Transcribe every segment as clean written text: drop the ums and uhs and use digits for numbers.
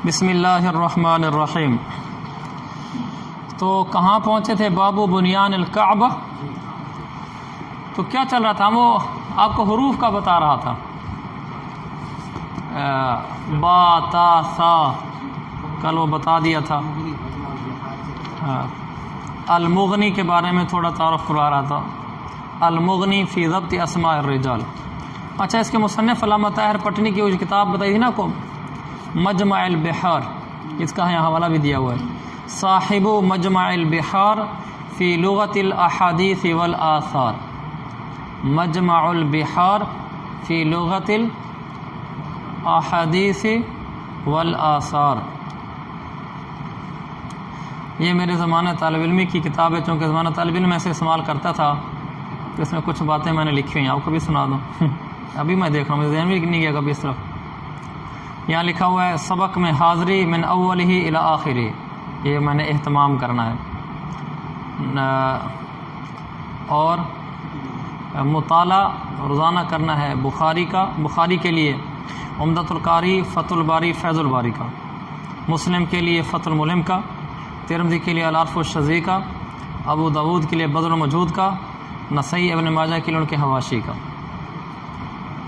بسم اللہ الرحمن الرحیم۔ تو کہاں پہنچے تھے؟ بابو بنیان الکعبہ۔ تو کیا چل رہا تھا؟ وہ آپ کو حروف کا بتا رہا تھا، با تا سا، کل وہ بتا دیا تھا۔ المغنی کے بارے میں تھوڑا تعارف کروا رہا تھا، المغنی فی ضبط اسماء الرجال۔ اچھا، اس کے مصنف علامہ طاہر پٹنی کی وہ کتاب بتائی تھی نا کو، مجمع البحار، اس کا یہاں حوالہ بھی دیا ہوا ہے، صاحب مجمع البحار فی لغت الاحادیث والآثار، مجمع البحار فی لغت الاحادیث والآثار۔ یہ میرے زمانہ طالب علمی کی کتاب ہے، چونکہ زمانہ طالب علم ایسے استعمال کرتا تھا تو اس میں کچھ باتیں میں نے لکھی ہوئی ہیں، آپ کو بھی سنا دوں۔ ابھی میں دیکھ رہا ہوں، ذہن میں نہیں گیا کبھی اس طرف۔ یہاں لکھا ہوا ہے سبق میں حاضری من اولہ الی آخری، یہ میں نے اہتمام کرنا ہے، اور مطالعہ روزانہ کرنا ہے بخاری کا، بخاری کے لیے عمدۃ القاری فتح الباری فیض الباری کا، مسلم کے لیے فتح الملم کا، ترمذی کے لیے العرف الشذی کا، ابو داود کے لیے بدر المجود کا، نسائی ابن ماجہ کے لیے ان کے حواشی کا،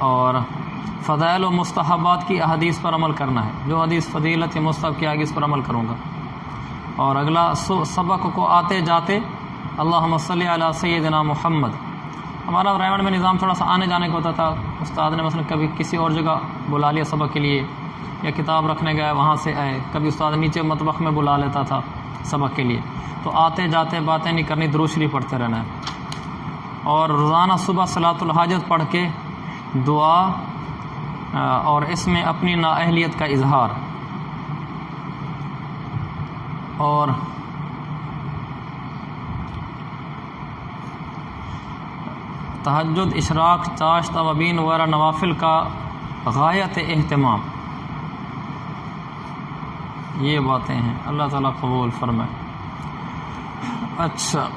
اور فضائل و مستحبات کی احادیث پر عمل کرنا ہے، جو حدیث فضیلت یا مستحب کی آگے اس پر عمل کروں گا۔ اور اگلا سبق کو آتے جاتے اللہم صلی علی سیدنا محمد۔ ہمارا رائمنڈ میں نظام تھوڑا سا آنے جانے کا ہوتا تھا، استاد نے مثلا کبھی کسی اور جگہ بلا لیا سبق کے لیے، یا کتاب رکھنے گئے وہاں سے آئے، کبھی استاد نیچے مطبخ میں بلا لیتا تھا سبق کے لیے، تو آتے جاتے باتیں نہیں کرنی، درود شریف پڑھتے رہنا ہے، اور روزانہ صبح صلاۃ الحاجت پڑھ کے دعا، اور اس میں اپنی نااہلیت کا اظہار، اور تہجد، اشراق، چاشت، اوابین وغیرہ نوافل کا غایت اہتمام۔ یہ باتیں ہیں، اللہ تعالیٰ قبول فرمائے۔ اچھا،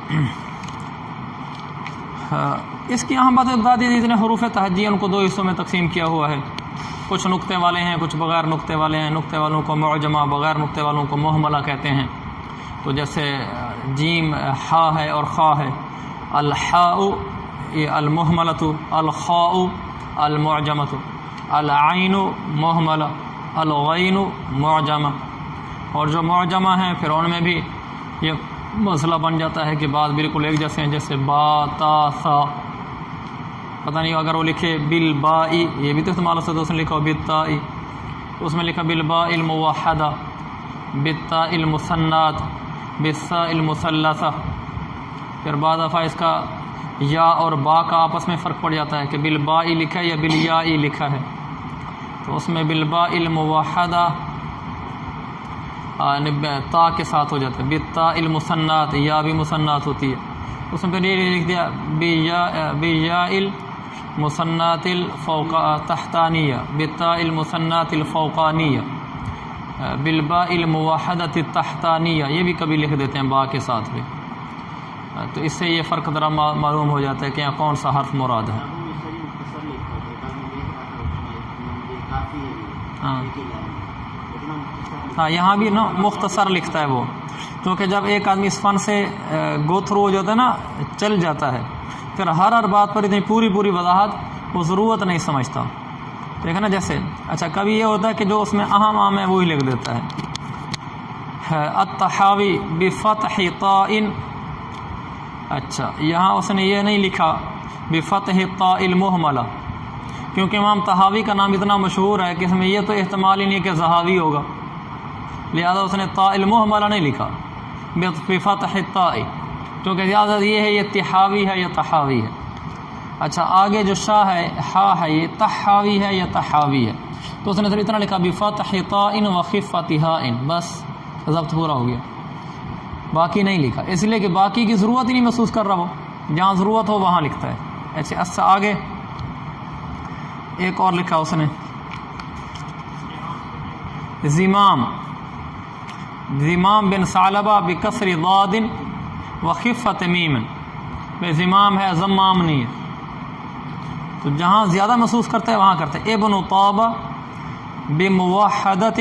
اس کی اہم باتیں بتا دی، جتنے حروف تہجیہ ان کو دو حصوں میں تقسیم کیا ہوا ہے، کچھ نقطے والے ہیں، کچھ بغیر نقطے والے ہیں، نقطے والوں کو معجمہ، بغیر نقطے والوں کو مہملہ کہتے ہیں۔ تو جیسے جیم حا ہے اور خا ہے، الحاء یہ المہملۃ، الخاء المعجمۃ، العین مہملہ، الغین معجمہ۔ اور جو معجمہ ہیں پھر ان میں بھی یہ مسئلہ بن جاتا ہے کہ بعض بالکل ایک جیسے ہیں، جیسے با تا سا، پتہ نہیں اگر وہ لکھے بالبائی، یہ بھی تو استعمال ہوتا ہے، اس نے لکھا بالتائی، اس میں لکھا بالباء الموحدہ، بالتاء المثنات، بالثاء المثلثہ۔ پھر بعض دفعہ اس کا یا اور با کا آپس میں فرق پڑ جاتا ہے کہ بالبائی لکھا ہے یا بالیائی لکھا ہے، تو اس میں بالباء الموحدہ تا کے ساتھ ہو جاتا ہے، بالتاء المثنات، یا بھی مثنات ہوتی ہے، اس میں پھر یہ لکھ دیا بیاء المثنات تحتانیہ، بالتاء المثنات الفوقانیہ، بالباء الموحدۃ التحتانیہ، یہ بھی کبھی لکھ دیتے ہیں با کے ساتھ بھی۔ تو اس سے یہ فرق ذرا معلوم ہو جاتا ہے کہ یہاں کون سا حرف مراد ہے۔ ہاں، یہاں بھی نا مختصر لکھتا ہے وہ، کیونکہ جب ایک آدمی اس فن سے گو تھرو ہو جاتا ہے نا، چل جاتا ہے، پھر ہر بات پر اتنی پوری وضاحت وہ ضرورت نہیں سمجھتا، دیکھا نا۔ جیسے اچھا کبھی یہ ہوتا ہے کہ جو اس میں اہم ہے وہی لکھ دیتا ہے، التحاوی بفتح طاء، اچھا یہاں اس نے یہ نہیں لکھا بفتح طاء المہملہ، کیونکہ امام طحاوی کا نام اتنا مشہور ہے کہ اس میں یہ تو احتمال ہی نہیں کہ زہاوی ہوگا، لہذا اس نے طاء المہملہ نہیں لکھا بفتح الطاء، کیونکہ زیادہ یہ ہے یہ تحاوی ہے یا تحاوی ہے۔ اچھا آگے جو شاہ ہے، ہا ہے، یہ تحاوی ہے یا تحاوی ہے، تو اس نے صرف اتنا لکھا بفتح طاء وخفۃ ہاء، بس ضبط پورا ہو گیا، باقی نہیں لکھا، اس لیے کہ باقی کی ضرورت ہی نہیں محسوس کر رہا، وہ جہاں ضرورت ہو وہاں لکھتا ہے۔ اچھا آگے ایک اور لکھا اس نے، زمام، زمام بن ثعلبہ بکسر ضاد وخفۃ میم، بے زمام ہے، زمام نہیں ہے، تو جہاں زیادہ محسوس کرتا ہے وہاں کرتا ہے۔ ابن طابہ بموحدۃ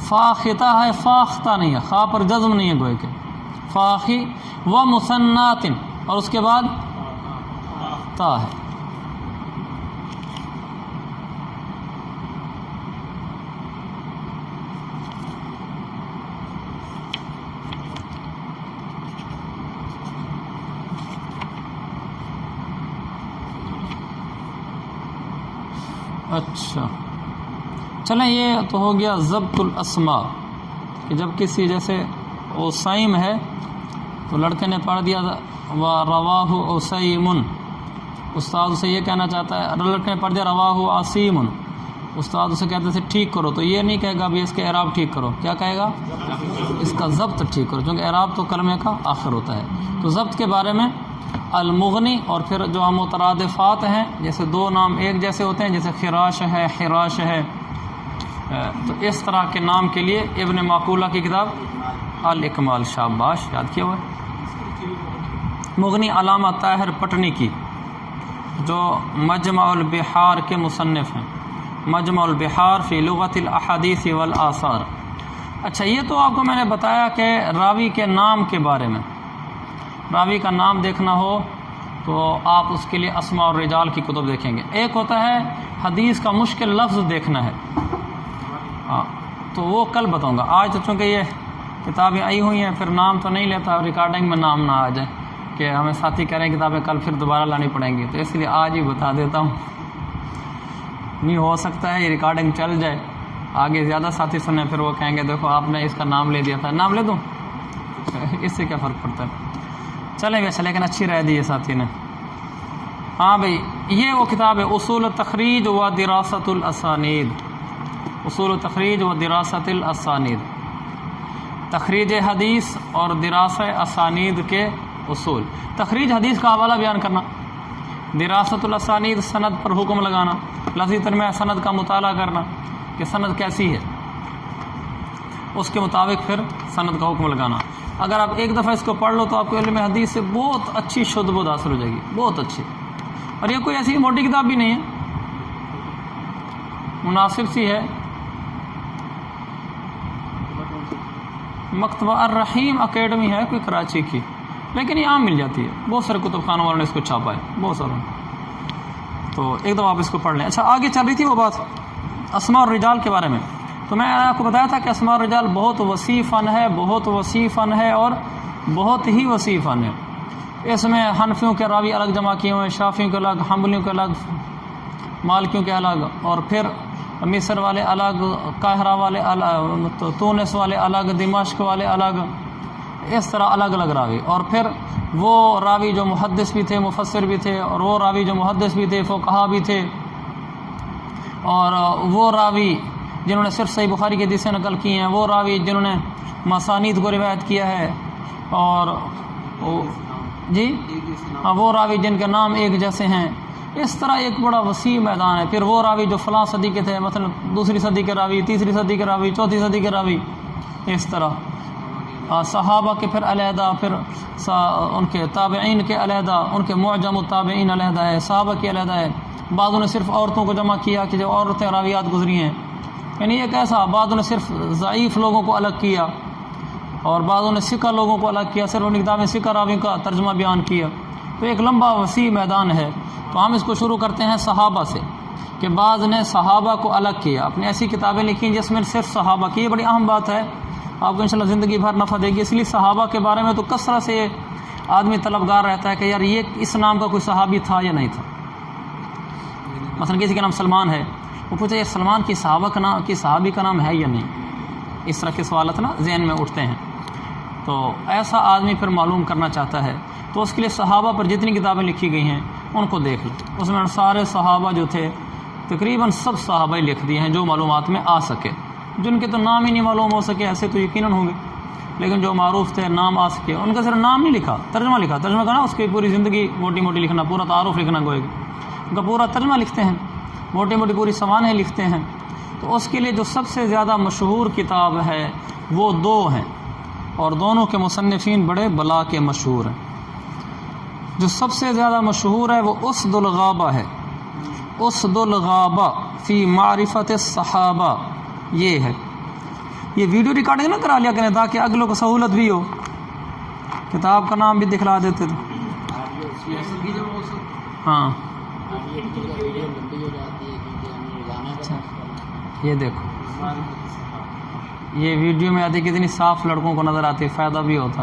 فاختا ہے، فاختہ نہیں ہے، خا پر جزم نہیں ہے گوئے کہ فاخی، و مثناتن، اور اس کے بعد تا ہے۔ اچھا چلیں، یہ تو ہو گیا ضبط الاسماء، کہ جب کسی جیسے اوسیم ہے تو لڑکے نے پڑھ دیا و رواہ اوسیم، استاد اسے یہ کہنا چاہتا ہے، لڑکے نے پڑھ دیا رواہ عاصم، استاد اسے کہتے تھے ٹھیک کرو، تو یہ نہیں کہے گا بھی اس کے اعراب ٹھیک کرو، کیا کہے گا؟ اس کا ضبط ٹھیک کرو، کیونکہ اعراب تو کلمے کا آخر ہوتا ہے۔ تو ضبط کے بارے میں المغنی، اور پھر جو مترادفات ہیں، جیسے دو نام ایک جیسے ہوتے ہیں، جیسے خراش ہے، حراش ہے، تو اس طرح کے نام کے لیے ابن معقولہ کی کتاب الاکمال، شاباش، یاد کیا ہوا ہے۔ مغنی علامہ طاہر پٹنی کی، جو مجمع البحار کے مصنف ہیں، مجمع البحار فی لغت الاحادیث والآثار۔ اچھا، یہ تو آپ کو میں نے بتایا کہ راوی کے نام کے بارے میں، راوی کا نام دیکھنا ہو تو آپ اس کے لیے اسماء الرجال کی کتب دیکھیں گے۔ ایک ہوتا ہے حدیث کا مشکل لفظ دیکھنا ہے، تو وہ کل بتاؤں گا۔ آج تو چونکہ یہ کتابیں آئی ہوئی ہیں، پھر نام تو نہیں لیتا، ریکارڈنگ میں نام نہ آ جائے کہ ہمیں ساتھی کہہ رہے ہیں کتابیں کل پھر دوبارہ لانی پڑیں گی، تو اس لیے آج ہی بتا دیتا ہوں۔ نہیں ہو سکتا ہے یہ ریکارڈنگ چل جائے، آگے زیادہ ساتھی سنیں، پھر وہ کہیں گے دیکھو آپ نے اس کا نام لے دیا تھا، نام لے دوں، اس سے کیا فرق پڑتا ہے؟ چلیں ویسے، لیکن اچھی رائے دی ہے ساتھی نے۔ ہاں بھائی، یہ وہ کتاب ہے اصول تخریج و دراست الاسانید، اصول تخریج و دراست الاسانید، تخریج حدیث اور دراست اسانید کے اصول۔ تخریج حدیث کا حوالہ بیان کرنا، دراست الاسانید سند پر حکم لگانا، لفظی ترجمہ سند کا مطالعہ کرنا کہ سند کیسی ہے، اس کے مطابق پھر سند کا حکم لگانا۔ اگر آپ ایک دفعہ اس کو پڑھ لو تو آپ کو علم حدیث سے بہت اچھی شدھ بود حاصل ہو جائے گی، بہت اچھی۔ اور یہ کوئی ایسی موٹی کتاب بھی نہیں ہے، مناسب سی ہے۔ مکتبہ الرحیم اکیڈمی ہے کوئی کراچی کی، لیکن یہ عام مل جاتی ہے، بہت سارے کتب خانوں والوں نے اس کو چھاپا ہے، بہت ساروں، تو ایک دفعہ آپ اس کو پڑھ لیں۔ اچھا، آگے چل رہی تھی وہ بات اسماء الرجال کے بارے میں، تو میں آپ کو بتایا تھا کہ اسماء الرجال بہت وسیع فن ہے، بہت وسیع فن ہے، اور بہت ہی وسیع فن ہے۔ اس میں حنفیوں کے راوی الگ جمع کیے ہوئے ہیں، شافیوں کے الگ، حنبلیوں کے الگ، مالکیوں کے الگ، اور پھر مصر والے الگ، قاہرہ والے الگ، تونس والے الگ، دمشق والے الگ، اس طرح الگ الگ راوی۔ اور پھر وہ راوی جو محدث بھی تھے، مفسر بھی تھے، اور وہ راوی جو محدث بھی تھے، فقہا بھی تھے، اور وہ راوی جنہوں نے صرف صحیح بخاری کی حدیثیں نقل کی ہیں، وہ راوی جنہوں نے مسانید کو روایت کیا ہے، اور جی ہاں وہ راوی جن کے نام ایک جیسے ہیں۔ اس طرح ایک بڑا وسیع میدان ہے۔ پھر وہ راوی جو فلاں صدی کے تھے، مثلا دوسری صدی کے راوی، تیسری صدی کے راوی، چوتھی صدی کے راوی، اس طرح صحابہ کے پھر علیحدہ، پھر ان کے تابعین کے علیحدہ، ان کے معجم التابعین علیحدہ ہے، صحابہ کی علیحدہ ہے۔ بعضوں نے صرف عورتوں کو جمع کیا کہ جو عورتیں راویات گزری ہیں، یعنی ایک ایسا، بعضوں نے صرف ضعیف لوگوں کو الگ کیا، اور بعضوں نے ثقہ لوگوں کو الگ کیا، صرف ان کی کتاب میں ثقہ راوی کا ترجمہ بیان کیا۔ تو ایک لمبا وسیع میدان ہے۔ تو ہم اس کو شروع کرتے ہیں صحابہ سے، کہ بعض نے صحابہ کو الگ کیا، اپنی ایسی کتابیں لکھی جس میں صرف صحابہ کی، یہ بڑی اہم بات ہے، آپ کو انشاءاللہ زندگی بھر نفع دے گی۔ اس لیے صحابہ کے بارے میں تو کثرت سے آدمی طلبگار رہتا ہے کہ یار یہ اس نام کا کوئی صحابی تھا یا نہیں تھا۔ مثلا کسی کا نام سلمان ہے، وہ پوچھے یہ سلمان کی صحابہ کا نام، کی صحابی کا نام ہے یا نہیں، اس طرح کے سوالات نا ذہن میں اٹھتے ہیں۔ تو ایسا آدمی پھر معلوم کرنا چاہتا ہے تو اس کے لیے صحابہ پر جتنی کتابیں لکھی گئی ہیں ان کو دیکھ لیں۔ اس میں سارے صحابہ جو تھے تقریباً سب صحابہ ہی لکھ دیے ہیں جو معلومات میں آ سکے، جن کے تو نام ہی نہیں معلوم ہو سکے ایسے تو یقیناً ہوں گے، لیکن جو معروف تھے نام آ سکے ان کا صرف نام نہیں لکھا، ترجمہ لکھا۔ ترجمہ کرنا اس کی پوری زندگی موٹی موٹی لکھنا، پورا تعارف لکھنا گوئے گا، ان کا پورا ترجمہ لکھتے ہیں، موٹی موٹی پوری سوانح لکھتے ہیں۔ تو اس کے لیے جو سب سے زیادہ مشہور کتاب ہے وہ دو ہیں، اور دونوں کے مصنفین بڑے بلا کے مشہور ہیں۔ جو سب سے زیادہ مشہور ہے وہ اسد الغابہ ہے، اسد الغابہ فی معرفت الصحابہ، یہ ہے۔ یہ ویڈیو ریکارڈنگ نہ کرا لیا کریں تاکہ اگلوں کو سہولت بھی ہو. کتاب کا نام بھی دکھلا دیتے تھے. ہاں یہ دیکھو یہ ویڈیو میں آتی کتنی صاف لڑکوں کو نظر آتی, فائدہ بھی ہوتا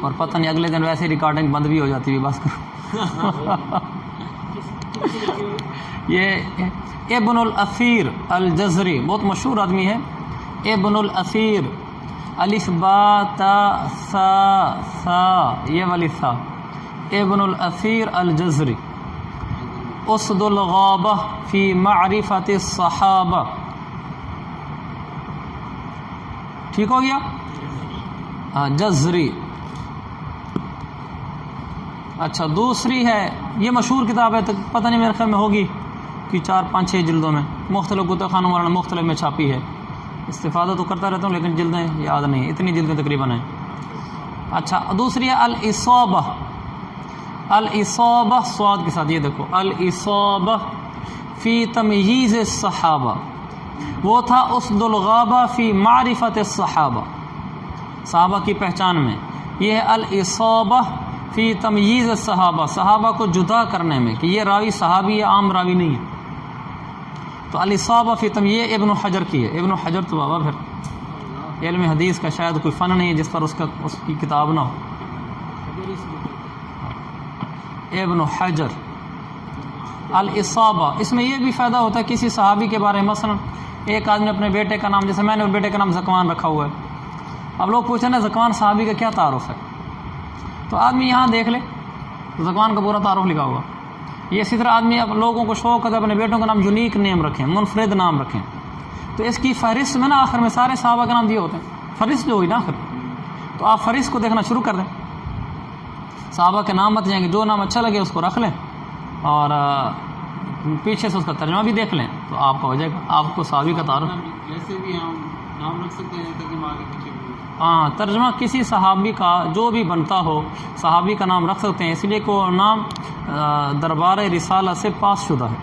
اور پتہ نہیں اگلے دن ویسے ریکارڈنگ بند بھی ہو جاتی ہے. بس کرو. یہ ابن الاثیر الجزری بہت مشہور آدمی ہے. ابن الاثیر الف با تا سا سا یہ والی سا. ابن الاثیر الجزری اسد الغابہ فی معرفت الصحابہ. ٹھیک ہو گیا. جزری. اچھا دوسری ہے, یہ مشہور کتاب ہے, پتہ نہیں میرے خیال میں ہوگی کہ 4-5-6 جلدوں میں, مختلف کتب خانوں والا مختلف میں چھاپی ہے. استفادہ تو کرتا رہتا ہوں لیکن جلدیں یاد نہیں, اتنی جلدیں تقریباً ہیں. اچھا دوسری ہے الاصابہ. الاصابہ سواد کے ساتھ, یہ دیکھو الاصابہ فی تمییز الصحابہ. وہ تھا اسد الغابہ فی معرفت الصحابہ, صحابہ کی پہچان میں. یہ ہے الاصابہ فی تمییز الصحابہ, صحابہ کو جدا کرنے میں کہ یہ راوی صحابی ہے, عام راوی نہیں ہے. تو الاصابہ فی تمییز ابن حجر کی ہے. ابن حجر تو بابا پھر علم حدیث کا شاید کوئی فن نہیں ہے جس پر اس کی کتاب نہ ہو. ابن حجر الاصابہ. اس میں یہ بھی فائدہ ہوتا ہے کسی صحابی کے بارے میں, مثلا ایک آدمی اپنے بیٹے کا نام, جیسے میں نے بیٹے کا نام زکوان رکھا ہوا ہے. اب لوگ پوچھیں نا زکوان صحابی کا کیا تعارف ہے, تو آدمی یہاں دیکھ لے زکوان کا پورا تعارف لکھا ہوگا. یہ اسی طرح آدمی اب لوگوں کو شوق ہے اپنے بیٹوں کا نام یونیک نیم رکھیں, منفرد نام رکھیں, تو اس کی فہرست میں نا آخر میں سارے صحابہ کے نام دیے ہوتے ہیں. فہرست جو ہوئی نا آخر, تو آپ فہرست کو دیکھنا شروع کر دیں. صحابہ کے نام مت جائیں گے, جو نام اچھا لگے اس کو رکھ لیں اور پیچھے سے اس کا ترجمہ بھی دیکھ لیں تو آپ کا ہو جائے گا, آپ کو صحابی کا تعارف. ویسے بھی ہم نام رکھ سکتے ہیں ترجمہ آگے پیچھے. ہاں ترجمہ کسی صحابی کا جو بھی بنتا ہو صحابی کا نام رکھ سکتے ہیں, اس لیے کہ وہ نام دربار رسالہ سے پاس شدہ ہے,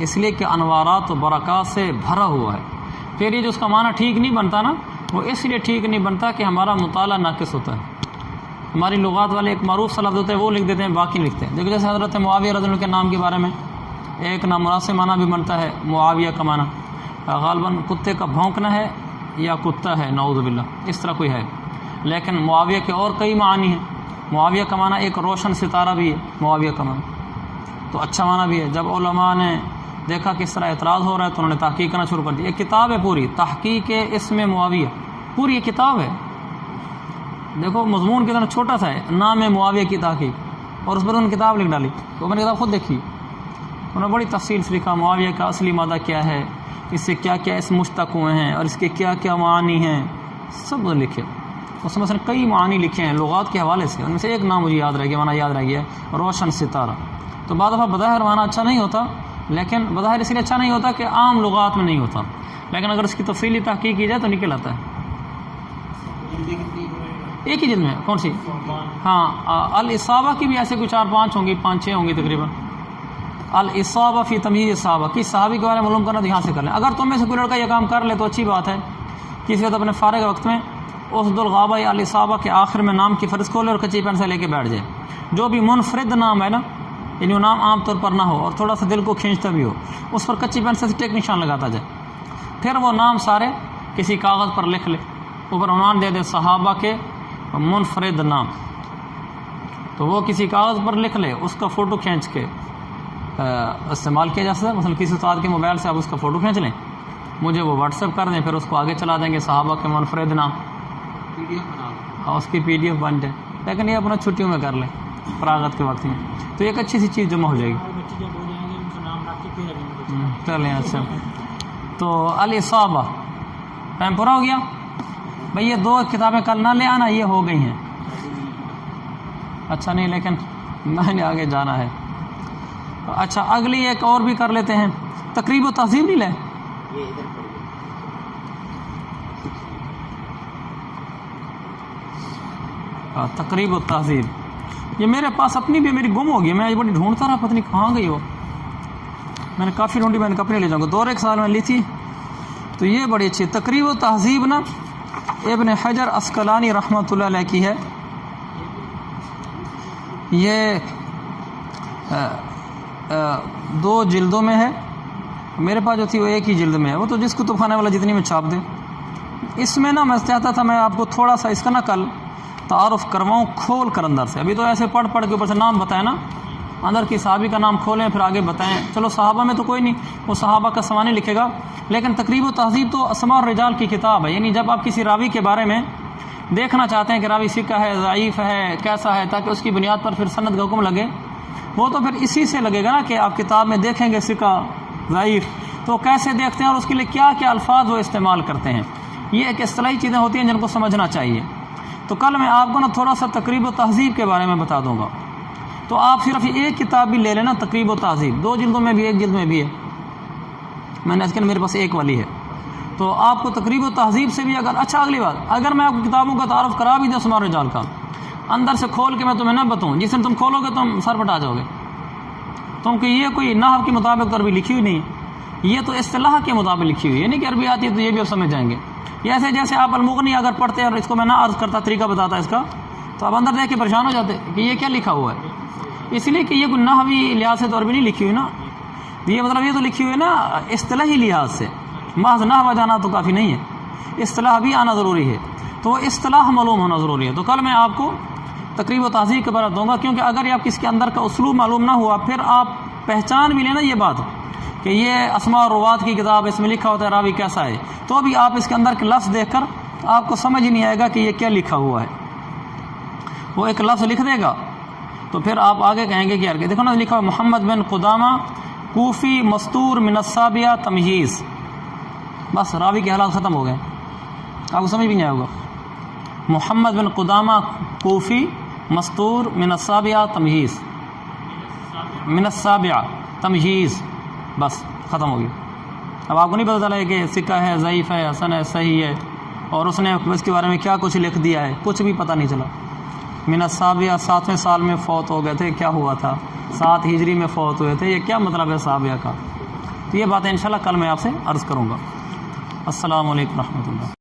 اس لیے کہ انوارات و برکات سے بھرا ہوا ہے. پھر یہ جو اس کا معنی ٹھیک نہیں بنتا نا, وہ اس لیے ٹھیک نہیں بنتا کہ ہمارا مطالعہ ناقص ہوتا ہے. ہماری لغات والے ایک معروف لفظ ہوتے ہیں وہ لکھ دیتے ہیں, باقی لکھتے ہیں. دیکھو جیسے حضرت معاویہ رضی اللہ عنہ کے نام کے بارے میں ایک نامناسب معنی بھی بنتا ہے, معاویہ کا معنی غالباً کتے کا بھونکنا ہے یا کتا ہے, نعوذ باللہ اس طرح کوئی ہے. لیکن معاویہ کے اور کئی معنی ہیں. معاویہ کا معنی ایک روشن ستارہ بھی ہے, معاویہ کا معنی تو اچھا معنی بھی ہے. جب علماء نے دیکھا کہ اس طرح اعتراض ہو رہا ہے تو انہوں نے تحقیق کرنا شروع کر دی. ایک کتاب ہے پوری, تحقیق اسم معاویہ, پوری یہ کتاب ہے. دیکھو مضمون کتنا چھوٹا سا ہے, نام معاویہ کی تحقیق, اور اس پر انہوں نے کتاب لکھ ڈالی. تو میں نے کتاب خود دیکھی, انہوں نے بڑی تفصیل سے لکھا معاویہ کا اصلی مادہ کیا ہے, اس سے کیا کیا اس مشتق ہوئے ہیں اور اس کے کیا کیا معانی ہیں, سب لکھے. اس میں مثلا کئی معانی لکھے ہیں لغات کے حوالے سے. ان میں سے ایک نام مجھے یاد رہ گیا, معنی یاد رہ گیا, روشن ستارہ. تو بعض دفعہ بظاہر معنی اچھا نہیں ہوتا, لیکن بظاہر اس لیے اچھا نہیں ہوتا کہ عام لغات میں نہیں ہوتا, لیکن اگر اس کی تفصیلی تحقیق کی جائے تو نکل آتا ہے. ایک ہی جلد میں کون سی؟ ہاں الاصابہ کی بھی ایسے کوئی 4-5 ہوں گی, 5-6 ہوں گی تقریباً. الاصابہ فی تمییز الصحابہ, کی صحابی کے بارے میں معلوم کرنا دھیان سے کر لیں. اگر تم میں سے کوئی لڑکا یہ کام کر لے تو اچھی بات ہے. کسی وقت اپنے فارغ وقت میں اسد الغابہ یا الاصابہ کے آخر میں نام کی فرض کھولے اور کچی پین سے لے کے بیٹھ جائے. جو بھی منفرد نام ہے نا, یعنی وہ نام عام طور پر نہ ہو اور تھوڑا سا دل کو کھینچتا بھی ہو, اس پر کچی پین سے ٹیک نشان لگاتا جائے. پھر وہ نام سارے کسی کاغذ پر لکھ لے, اوپر عنوان دے دے صحابہ کے منفرد نام. تو وہ کسی کاغذ پر لکھ لے, اس کا فوٹو کھینچ کے استعمال کیا جا سکتا ہے. مثلا کسی استاد کے موبائل سے آپ اس کا فوٹو کھینچ لیں, مجھے وہ واٹس ایپ کر دیں, پھر اس کو آگے چلا دیں گے صحابہ کے منفرد نام, PDF بنا دیں. اور اس کی PDF بن جائے. لیکن یہ اپنا چھٹیوں میں کر لیں, فراغت کے وقت میں, تو ایک اچھی سی چیز جمع ہو جائے گی. چلیں اچھا. تو الاصابہ ٹائم پورا ہو گیا بھائی. یہ 2 کتابیں کل نہ لے آنا, یہ ہو گئی ہیں. اچھا نہیں, لیکن میں نے آگے جانا ہے. اچھا اگلی ایک اور بھی کر لیتے ہیں, تقریب و تہذیب نہیں لے. تقریب و تہذیب یہ میرے پاس اپنی بھی میری گم ہو گئی, میں بڑی ڈھونڈتا رہا, پتہ نہیں کہاں گئی ہو. میں نے کافی ڈھونڈی, میں نے کپڑے لے جاؤں گا. 2 ایک سال میں لی تھی, تو یہ بڑی اچھی تقریب و تہذیب نا ابن حجر عسقلانی رحمۃ اللہ علیہ کی ہے. یہ 2 جلدوں میں ہے. میرے پاس جو تھی وہ ایک ہی جلد میں ہے. وہ تو جس کتب خانے والا جتنی میں چھاپ دے. اس میں نا میں چاہتا تھا میں آپ کو تھوڑا سا اس کا نا کل تعارف کرواؤں کھول کر اندر سے. ابھی تو ایسے پڑھ کے اوپر سے نام بتائیں نا, اندر کی صحابی کا نام کھولیں پھر آگے بتائیں. چلو صحابہ میں تو کوئی نہیں, وہ صحابہ کا سوانح لکھے گا, لیکن تقریب و تہذیب تو اسماء الرجال کی کتاب ہے. یعنی جب آپ کسی راوی کے بارے میں دیکھنا چاہتے ہیں کہ راوی ثقہ ہے, ضعیف ہے, کیسا ہے, تاکہ اس کی بنیاد پر پھر سند کا حکم لگے, وہ تو پھر اسی سے لگے گا نا کہ آپ کتاب میں دیکھیں گے ثقہ ضعیف تو کیسے دیکھتے ہیں اور اس کے لیے کیا کیا الفاظ وہ استعمال کرتے ہیں. یہ ایک اصطلاحی چیزیں ہوتی ہیں جن کو سمجھنا چاہیے. تو کل میں آپ کو نا تھوڑا سا تقریب و تہذیب کے بارے میں بتا دوں گا. تو آپ صرف ایک کتاب بھی لے لینا, تقریب و تہذیب, 2 جلدوں میں بھی, 1 جلد میں بھی ہے. میں نے اس کے میرے پاس ایک والی ہے. تو آپ کو تقریب و تہذیب سے بھی اگر اچھا, اگلی بات اگر میں آپ کو کتابوں کا تعارف کرا بھی دوں اسماء الرجال کا, اندر سے کھول کے میں تمہیں نہ بتاؤں, جس دن تم کھولو گے تم سر پٹا جاؤ گے. کیونکہ یہ کوئی نحو کے مطابق عربی لکھی ہوئی نہیں, یہ تو اصطلاح کے مطابق لکھی ہوئی ہے. نہیں کہ عربی آتی ہے تو یہ بھی آپ سمجھ جائیں گے. یہ ایسے جیسے آپ المغنی اگر پڑھتے ہیں اور اس کو میں نہ عرض کرتا, طریقہ بتاتا اس کا, تو آپ اندر دیکھ کے پریشان ہو جاتے کہ یہ کیا لکھا ہوا ہے. اس لیے کہ یہ کوئی نحوی لحاظ سے تو عربی نہیں لکھی ہوئی نا, یہ مطلب یہ تو لکھی ہوئی ہے نا اصطلاحی لحاظ سے. محض نحو جانا تو کافی نہیں ہے, اصطلاح بھی آنا ضروری ہے. تو اصطلاح معلوم ہونا ضروری ہے. تو کل میں آپ کو تقریب و تہذیب کے بارے دوں گا, کیونکہ اگر یہ آپ کس کے اندر کا اسلوب معلوم نہ ہوا, پھر آپ پہچان بھی لینا یہ بات کہ یہ اسماء و روات کی کتاب, اس میں لکھا ہوتا ہے راوی کیسا ہے, تو بھی آپ اس کے اندر کے لفظ دیکھ کر آپ کو سمجھ ہی نہیں آئے گا کہ یہ کیا لکھا ہوا ہے. وہ ایک لفظ لکھ دے گا تو پھر آپ آگے کہیں گے کہ یار دیکھو نا لکھا ہوا محمد بن قدامہ کوفی مستور من السابعہ تمہیز, بس راوی کے حالات ختم ہو گئے, آپ کو سمجھ بھی نہیں آئے گا. محمد بن قدامہ کوفی مستور من السابعہ تمہیز, من السابعہ تمہیز, بس ختم ہو گیا. اب آپ کو نہیں پتہ چلا کہ ثقہ ہے, ضعیف ہے, حسن ہے, صحیح ہے, اور اس نے اس کے بارے میں کیا کچھ لکھ دیا ہے, کچھ بھی پتہ نہیں چلا. من السابعہ 7ویں سال میں فوت ہو گئے تھے, کیا ہوا تھا, 7 ہجری میں فوت ہوئے تھے, یہ کیا مطلب ہے سابعہ کا. تو یہ باتیں انشاءاللہ کل میں آپ سے عرض کروں گا. السلام علیکم ورحمۃ اللہ.